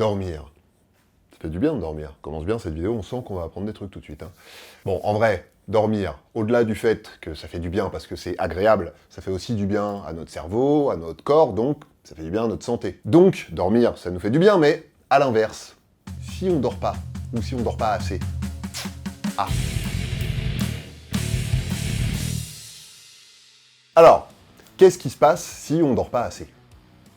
Dormir. Ça fait du bien de dormir. Commence bien cette vidéo, on sent qu'on va apprendre des trucs tout de suite. Bon, en vrai, dormir, au-delà du fait que ça fait du bien parce que c'est agréable, ça fait aussi du bien à notre cerveau, à notre corps, donc ça fait du bien à notre santé. Donc, dormir, ça nous fait du bien, mais à l'inverse, si on dort pas, ou si on dort pas assez, ah. Alors, qu'est-ce qui se passe si on dort pas assez ?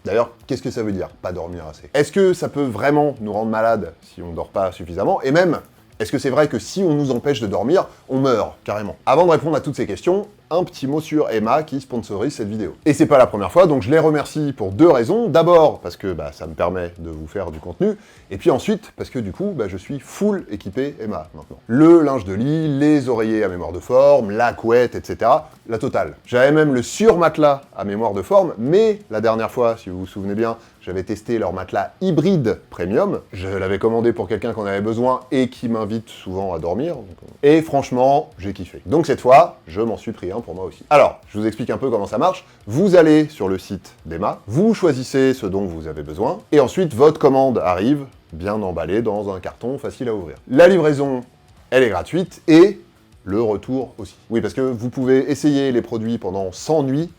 D'ailleurs, qu'est-ce que ça veut dire, pas dormir assez? Est-ce que ça peut vraiment nous rendre malades si on ne dort pas suffisamment? Et même, est-ce que c'est vrai que si on nous empêche de dormir, on meurt, carrément? Avant de répondre à toutes ces questions, un petit mot sur Emma qui sponsorise cette vidéo. Et c'est pas la première fois, donc je les remercie pour deux raisons. D'abord, parce que ça me permet de vous faire du contenu, et puis ensuite, parce que du coup, je suis full équipé Emma, maintenant. Le linge de lit, les oreillers à mémoire de forme, la couette, etc. La totale. J'avais même le surmatelas à mémoire de forme, mais la dernière fois, si vous vous souvenez bien, j'avais testé leur matelas hybride premium. Je l'avais commandé pour quelqu'un qui en avait besoin et qui m'invite souvent à dormir. Et franchement, j'ai kiffé. Donc cette fois, je m'en suis pris un pour moi aussi. Alors, je vous explique un peu comment ça marche. Vous allez sur le site d'Emma, vous choisissez ce dont vous avez besoin, et ensuite votre commande arrive, bien emballée dans un carton facile à ouvrir. La livraison, elle est gratuite, et le retour aussi. Oui, parce que vous pouvez essayer les produits pendant 100 nuits,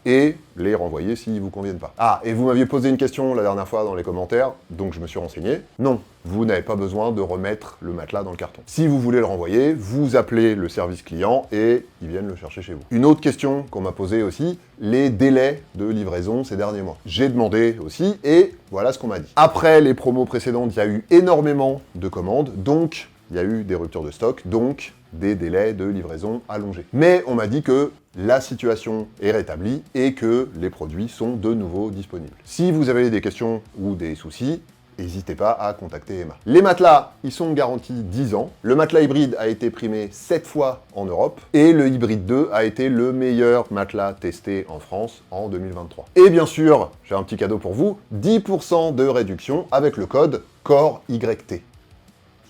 et les renvoyer s'ils ne vous conviennent pas. Ah, et vous m'aviez posé une question la dernière fois dans les commentaires, donc je me suis renseigné. Non, vous n'avez pas besoin de remettre le matelas dans le carton. Si vous voulez le renvoyer, vous appelez le service client et ils viennent le chercher chez vous. Une autre question qu'on m'a posée aussi, les délais de livraison ces derniers mois. J'ai demandé aussi et voilà ce qu'on m'a dit. Après les promos précédentes, il y a eu énormément de commandes, donc il y a eu des ruptures de stock, donc des délais de livraison allongés. Mais on m'a dit que la situation est rétablie et que les produits sont de nouveau disponibles. Si vous avez des questions ou des soucis, n'hésitez pas à contacter Emma. Les matelas, ils sont garantis 10 ans. Le matelas hybride a été primé 7 fois en Europe et le hybride 2 a été le meilleur matelas testé en France en 2023. Et bien sûr, j'ai un petit cadeau pour vous, 10% de réduction avec le code COREYT.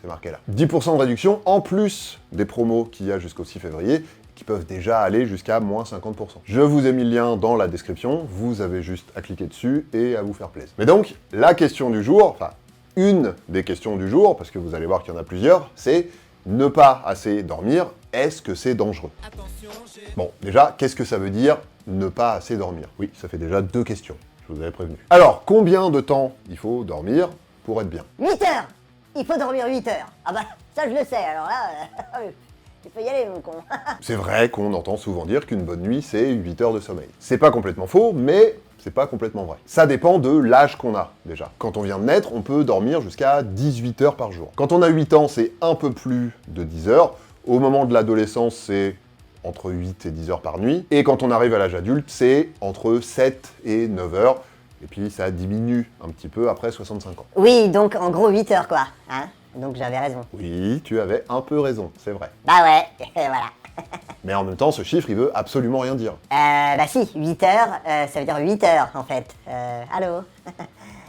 C'est marqué là. 10% de réduction en plus des promos qu'il y a jusqu'au 6 février, qui peuvent déjà aller jusqu'à moins 50%. Je vous ai mis le lien dans la description, vous avez juste à cliquer dessus et à vous faire plaisir. Mais donc, la question du jour, enfin, une des questions du jour, parce que vous allez voir qu'il y en a plusieurs, c'est ne pas assez dormir, est-ce que c'est dangereux? Bon, déjà, qu'est-ce que ça veut dire ne pas assez dormir? Oui, ça fait déjà deux questions, je vous avais prévenu. Alors, combien de temps il faut dormir pour être bien? 8 heures! Il faut dormir 8 heures. Ah bah, ça je le sais, alors là, tu peux y aller, mon con. C'est vrai qu'on entend souvent dire qu'une bonne nuit, c'est 8 heures de sommeil. C'est pas complètement faux, mais c'est pas complètement vrai. Ça dépend de l'âge qu'on a, déjà. Quand on vient de naître, on peut dormir jusqu'à 18 heures par jour. Quand on a 8 ans, c'est un peu plus de 10 heures. Au moment de l'adolescence, c'est entre 8 et 10 heures par nuit. Et quand on arrive à l'âge adulte, c'est entre 7 et 9 heures. Et puis ça diminue un petit peu après 65 ans. Oui, donc en gros 8 heures quoi, hein. Donc j'avais raison. Oui, tu avais un peu raison, c'est vrai. Bah ouais, voilà. Mais en même temps, ce chiffre, il veut absolument rien dire. Bah si, 8 heures, ça veut dire 8 heures en fait. Allô.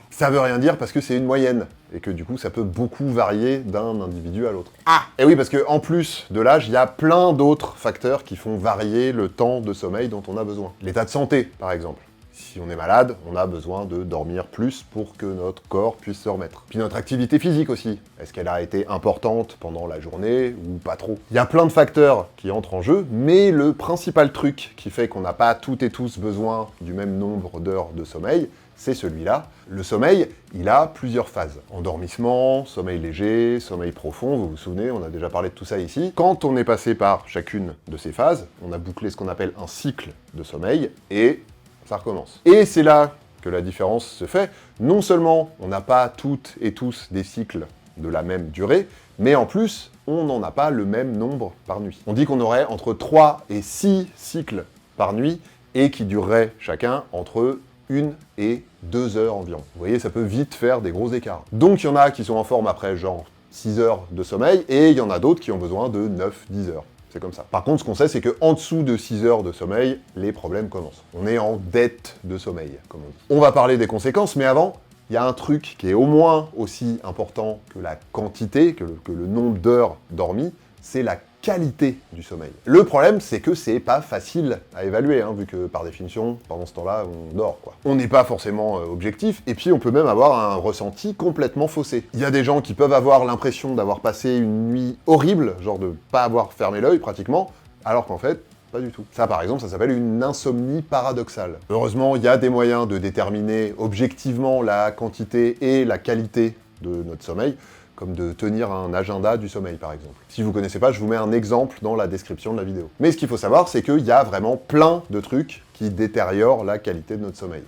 Ça veut rien dire parce que c'est une moyenne, et que du coup, ça peut beaucoup varier d'un individu à l'autre. Ah. Et oui, parce que en plus de l'âge, il y a plein d'autres facteurs qui font varier le temps de sommeil dont on a besoin. L'état de santé, par exemple. Si on est malade, on a besoin de dormir plus pour que notre corps puisse se remettre. Puis notre activité physique aussi. Est-ce qu'elle a été importante pendant la journée ou pas trop? Il y a plein de facteurs qui entrent en jeu, mais le principal truc qui fait qu'on n'a pas toutes et tous besoin du même nombre d'heures de sommeil, c'est celui-là. Le sommeil, il a plusieurs phases. Endormissement, sommeil léger, sommeil profond, vous vous souvenez, on a déjà parlé de tout ça ici. Quand on est passé par chacune de ces phases, on a bouclé ce qu'on appelle un cycle de sommeil, et ça recommence. Et c'est là que la différence se fait. Non seulement on n'a pas toutes et tous des cycles de la même durée, mais en plus, on n'en a pas le même nombre par nuit. On dit qu'on aurait entre 3 et 6 cycles par nuit, et qui dureraient chacun entre 1 et 2 heures environ. Vous voyez, ça peut vite faire des gros écarts. Donc il y en a qui sont en forme après genre 6 heures de sommeil, et il y en a d'autres qui ont besoin de 9-10 heures. C'est comme ça. Par contre, ce qu'on sait, c'est qu'en dessous de 6 heures de sommeil, les problèmes commencent. On est en dette de sommeil, comme on dit. On va parler des conséquences, mais avant, il y a un truc qui est au moins aussi important que la quantité, que le nombre d'heures dormies, c'est la qualité du sommeil. Le problème, c'est que c'est pas facile à évaluer, vu que par définition, pendant ce temps-là, on dort, quoi. On n'est pas forcément objectif, et puis on peut même avoir un ressenti complètement faussé. Il y a des gens qui peuvent avoir l'impression d'avoir passé une nuit horrible, genre de pas avoir fermé l'œil pratiquement, alors qu'en fait, pas du tout. Ça, par exemple, ça s'appelle une insomnie paradoxale. Heureusement, il y a des moyens de déterminer objectivement la quantité et la qualité de notre sommeil, comme de tenir un agenda du sommeil, par exemple. Si vous connaissez pas, je vous mets un exemple dans la description de la vidéo. Mais ce qu'il faut savoir, c'est qu'il y a vraiment plein de trucs qui détériorent la qualité de notre sommeil.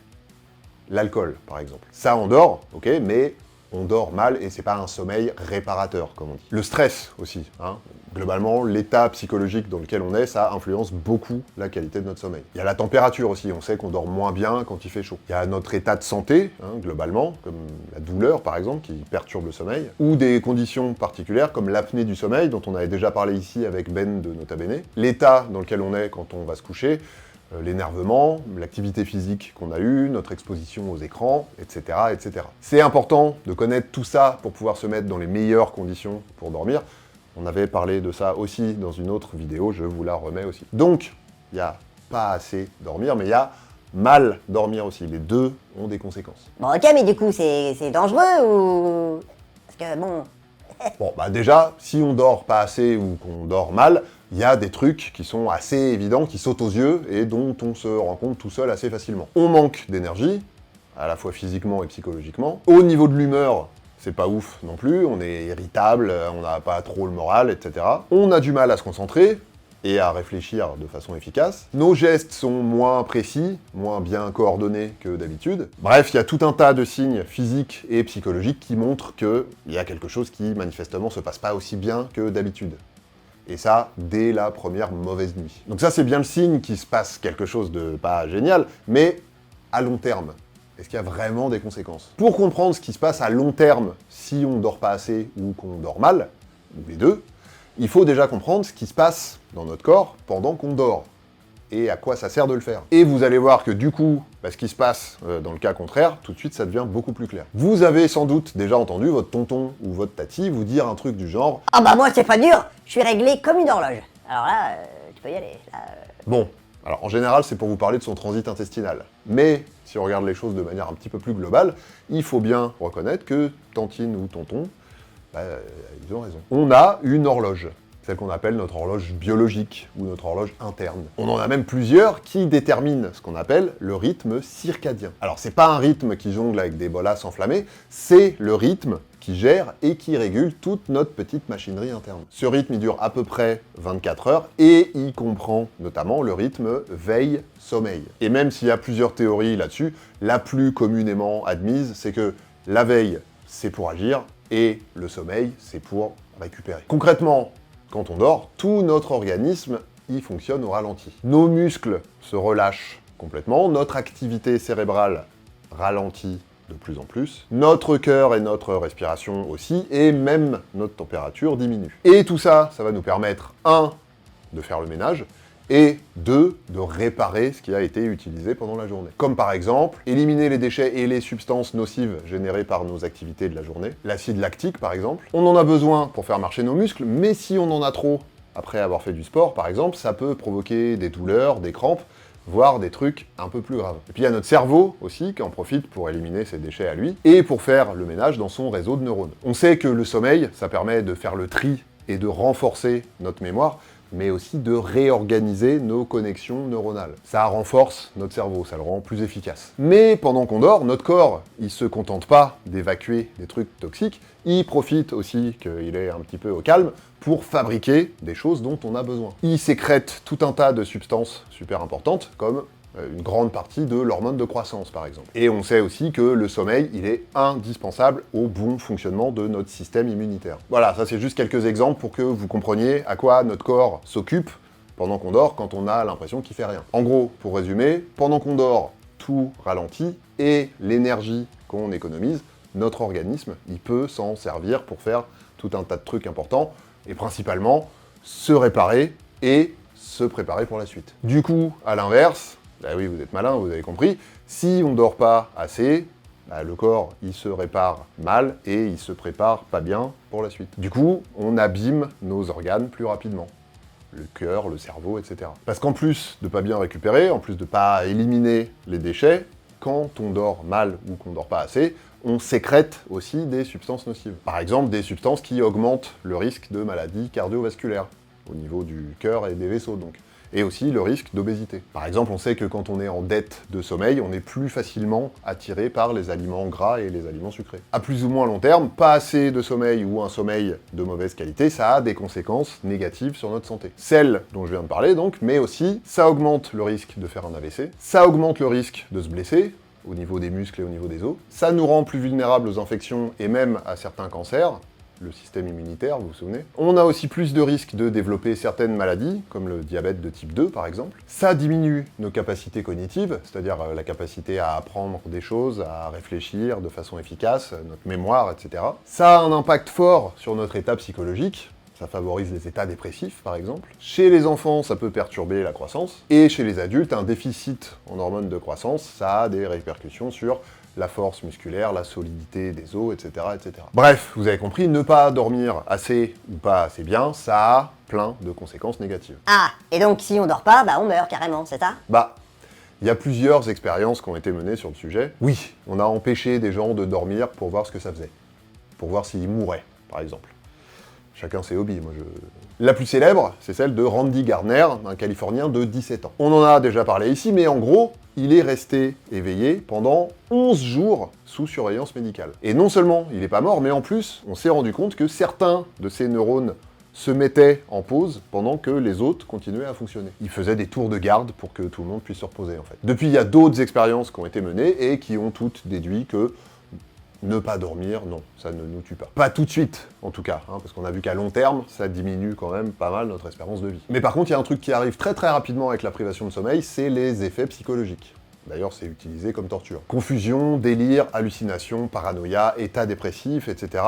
L'alcool, par exemple. Ça, on dort, ok, mais on dort mal et c'est pas un sommeil réparateur, comme on dit. Le stress aussi, Globalement, l'état psychologique dans lequel on est, ça influence beaucoup la qualité de notre sommeil. Il y a la température aussi, on sait qu'on dort moins bien quand il fait chaud. Il y a notre état de santé, globalement, comme la douleur par exemple, qui perturbe le sommeil, ou des conditions particulières comme l'apnée du sommeil, dont on avait déjà parlé ici avec Ben de Nota Bene, l'état dans lequel on est quand on va se coucher, l'énervement, l'activité physique qu'on a eue, notre exposition aux écrans, etc., etc. C'est important de connaître tout ça pour pouvoir se mettre dans les meilleures conditions pour dormir. On avait parlé de ça aussi dans une autre vidéo, je vous la remets aussi. Donc, il n'y a pas assez dormir, mais il y a mal dormir aussi. Les deux ont des conséquences. Bon, ok, mais du coup, c'est dangereux ou... Parce que, bon... Bon, déjà, si on dort pas assez ou qu'on dort mal, il y a des trucs qui sont assez évidents, qui sautent aux yeux et dont on se rend compte tout seul assez facilement. On manque d'énergie, à la fois physiquement et psychologiquement. Au niveau de l'humeur, c'est pas ouf non plus, on est irritable, on n'a pas trop le moral, etc. On a du mal à se concentrer et à réfléchir de façon efficace. Nos gestes sont moins précis, moins bien coordonnés que d'habitude. Bref, il y a tout un tas de signes physiques et psychologiques qui montrent qu'il y a quelque chose qui, manifestement, se passe pas aussi bien que d'habitude. Et ça, dès la première mauvaise nuit. Donc ça, c'est bien le signe qu'il se passe quelque chose de pas génial, mais à long terme. Est-ce qu'il y a vraiment des conséquences? Pour comprendre ce qui se passe à long terme, si on dort pas assez ou qu'on dort mal, ou les deux, il faut déjà comprendre ce qui se passe dans notre corps pendant qu'on dort, et à quoi ça sert de le faire. Et vous allez voir que du coup, ce qui se passe dans le cas contraire, tout de suite ça devient beaucoup plus clair. Vous avez sans doute déjà entendu votre tonton ou votre tati vous dire un truc du genre « Ah bah moi c'est pas dur, je suis réglé comme une horloge. Alors là, tu peux y aller. Là, Bon, alors en général c'est pour vous parler de son transit intestinal. Mais si on regarde les choses de manière un petit peu plus globale, il faut bien reconnaître que tantine ou tonton, ils ont raison. On a une horloge, celle qu'on appelle notre horloge biologique ou notre horloge interne. On en a même plusieurs qui déterminent ce qu'on appelle le rythme circadien. Alors c'est pas un rythme qui jongle avec des bolasses enflammées, c'est le rythme qui gère et qui régule toute notre petite machinerie interne. Ce rythme il dure à peu près 24 heures et il comprend notamment le rythme veille-sommeil. Et même s'il y a plusieurs théories là-dessus, la plus communément admise c'est que la veille c'est pour agir et le sommeil c'est pour récupérer. Concrètement, quand on dort, tout notre organisme y fonctionne au ralenti. Nos muscles se relâchent complètement, notre activité cérébrale ralentit de plus en plus, notre cœur et notre respiration aussi, et même notre température diminue. Et tout ça, ça va nous permettre, 1, de faire le ménage, et 2, de réparer ce qui a été utilisé pendant la journée. Comme par exemple, éliminer les déchets et les substances nocives générées par nos activités de la journée. L'acide lactique par exemple. On en a besoin pour faire marcher nos muscles, mais si on en a trop, après avoir fait du sport par exemple, ça peut provoquer des douleurs, des crampes, voire des trucs un peu plus graves. Et puis il y a notre cerveau aussi qui en profite pour éliminer ses déchets à lui, et pour faire le ménage dans son réseau de neurones. On sait que le sommeil, ça permet de faire le tri et de renforcer notre mémoire, mais aussi de réorganiser nos connexions neuronales. Ça renforce notre cerveau, ça le rend plus efficace. Mais pendant qu'on dort, notre corps, il se contente pas d'évacuer des trucs toxiques, il profite aussi qu'il est un petit peu au calme pour fabriquer des choses dont on a besoin. Il sécrète tout un tas de substances super importantes, comme une grande partie de l'hormone de croissance, par exemple. Et on sait aussi que le sommeil, il est indispensable au bon fonctionnement de notre système immunitaire. Voilà, ça c'est juste quelques exemples pour que vous compreniez à quoi notre corps s'occupe pendant qu'on dort, quand on a l'impression qu'il fait rien. En gros, pour résumer, pendant qu'on dort, tout ralentit, et l'énergie qu'on économise, notre organisme, il peut s'en servir pour faire tout un tas de trucs importants, et principalement, se réparer et se préparer pour la suite. Du coup, à l'inverse, oui, vous êtes malin, vous avez compris, si on dort pas assez, le corps, il se répare mal et il se prépare pas bien pour la suite. Du coup, on abîme nos organes plus rapidement. le cœur, le cerveau, etc. Parce qu'en plus de pas bien récupérer, en plus de pas éliminer les déchets, quand on dort mal ou qu'on dort pas assez, on sécrète aussi des substances nocives. Par exemple, des substances qui augmentent le risque de maladies cardiovasculaires, au niveau du cœur et des vaisseaux donc. Et aussi le risque d'obésité. Par exemple, on sait que quand on est en dette de sommeil, on est plus facilement attiré par les aliments gras et les aliments sucrés. À plus ou moins long terme, pas assez de sommeil ou un sommeil de mauvaise qualité, ça a des conséquences négatives sur notre santé. Celles dont je viens de parler donc, mais aussi, ça augmente le risque de faire un AVC, ça augmente le risque de se blesser, au niveau des muscles et au niveau des os, ça nous rend plus vulnérables aux infections et même à certains cancers, le système immunitaire, vous vous souvenez. On a aussi plus de risques de développer certaines maladies, comme le diabète de type 2 par exemple. Ça diminue nos capacités cognitives, c'est-à-dire la capacité à apprendre des choses, à réfléchir de façon efficace, notre mémoire, etc. Ça a un impact fort sur notre état psychologique. Ça favorise les états dépressifs, par exemple. Chez les enfants, ça peut perturber la croissance. Et chez les adultes, un déficit en hormones de croissance, ça a des répercussions sur la force musculaire, la solidité des os, etc., etc. Bref, vous avez compris, ne pas dormir assez ou pas assez bien, ça a plein de conséquences négatives. Ah, et donc si on dort pas, bah on meurt carrément, c'est ça? Bah, il y a plusieurs expériences qui ont été menées sur le sujet. Oui, on a empêché des gens de dormir pour voir ce que ça faisait. Pour voir s'ils mouraient, par exemple. Chacun ses hobbies, moi je... La plus célèbre, c'est celle de Randy Gardner, un Californien de 17 ans. On en a déjà parlé ici, mais en gros, il est resté éveillé pendant 11 jours sous surveillance médicale. Et non seulement il n'est pas mort, mais en plus, on s'est rendu compte que certains de ses neurones se mettaient en pause pendant que les autres continuaient à fonctionner. Il faisait des tours de garde pour que tout le monde puisse se reposer, en fait. Depuis, il y a d'autres expériences qui ont été menées et qui ont toutes déduit que ne pas dormir, non, ça ne nous tue pas. Pas tout de suite, en tout cas, hein, parce qu'on a vu qu'à long terme, ça diminue quand même pas mal notre espérance de vie. Mais par contre, il y a un truc qui arrive très très rapidement avec la privation de sommeil, c'est les effets psychologiques. D'ailleurs, c'est utilisé comme torture. Confusion, délire, hallucination, paranoïa, état dépressif, etc.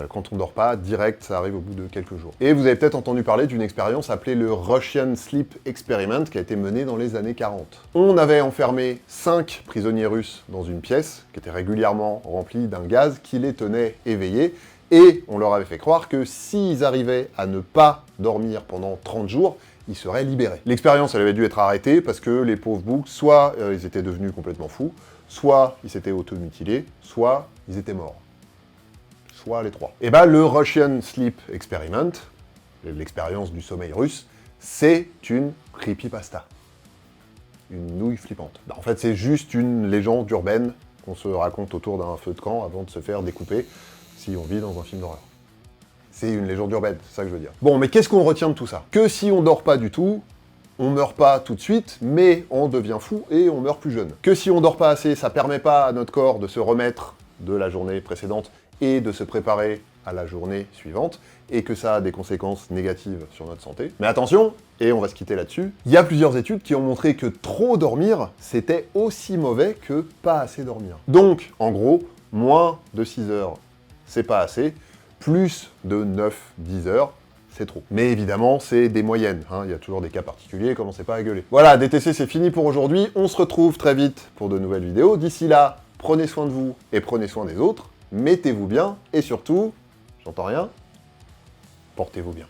Quand on dort pas, direct, ça arrive au bout de quelques jours. Et vous avez peut-être entendu parler d'une expérience appelée le Russian Sleep Experiment, qui a été menée dans les années 40. On avait enfermé 5 prisonniers russes dans une pièce, qui était régulièrement remplie d'un gaz qui les tenait éveillés, et on leur avait fait croire que s'ils arrivaient à ne pas dormir pendant 30 jours, ils seraient libérés. L'expérience, elle avait dû être arrêtée parce que les pauvres boucs, soit ils étaient devenus complètement fous, soit ils s'étaient automutilés, soit ils étaient morts. Soit les trois. Et bah le Russian Sleep Experiment, l'expérience du sommeil russe, c'est une creepypasta. Une nouille flippante. Bah, en fait, c'est juste une légende urbaine qu'on se raconte autour d'un feu de camp avant de se faire découper si on vit dans un film d'horreur. C'est une légende urbaine, c'est ça que je veux dire. Bon, mais qu'est-ce qu'on retient de tout ça? Que si on dort pas du tout, on meurt pas tout de suite, mais on devient fou et on meurt plus jeune. Que si on dort pas assez, ça permet pas à notre corps de se remettre de la journée précédente et de se préparer à la journée suivante, et que ça a des conséquences négatives sur notre santé. Mais attention, et on va se quitter là-dessus, il y a plusieurs études qui ont montré que trop dormir, c'était aussi mauvais que pas assez dormir. Donc, en gros, moins de 6 heures, c'est pas assez, plus de 9-10 heures, c'est trop. Mais évidemment, c'est des moyennes, hein. Il y a toujours des cas particuliers, commencez pas à gueuler. Voilà, DTC, c'est fini pour aujourd'hui, on se retrouve très vite pour de nouvelles vidéos. D'ici là, prenez soin de vous et prenez soin des autres, mettez-vous bien, et surtout, j'entends rien, portez-vous bien.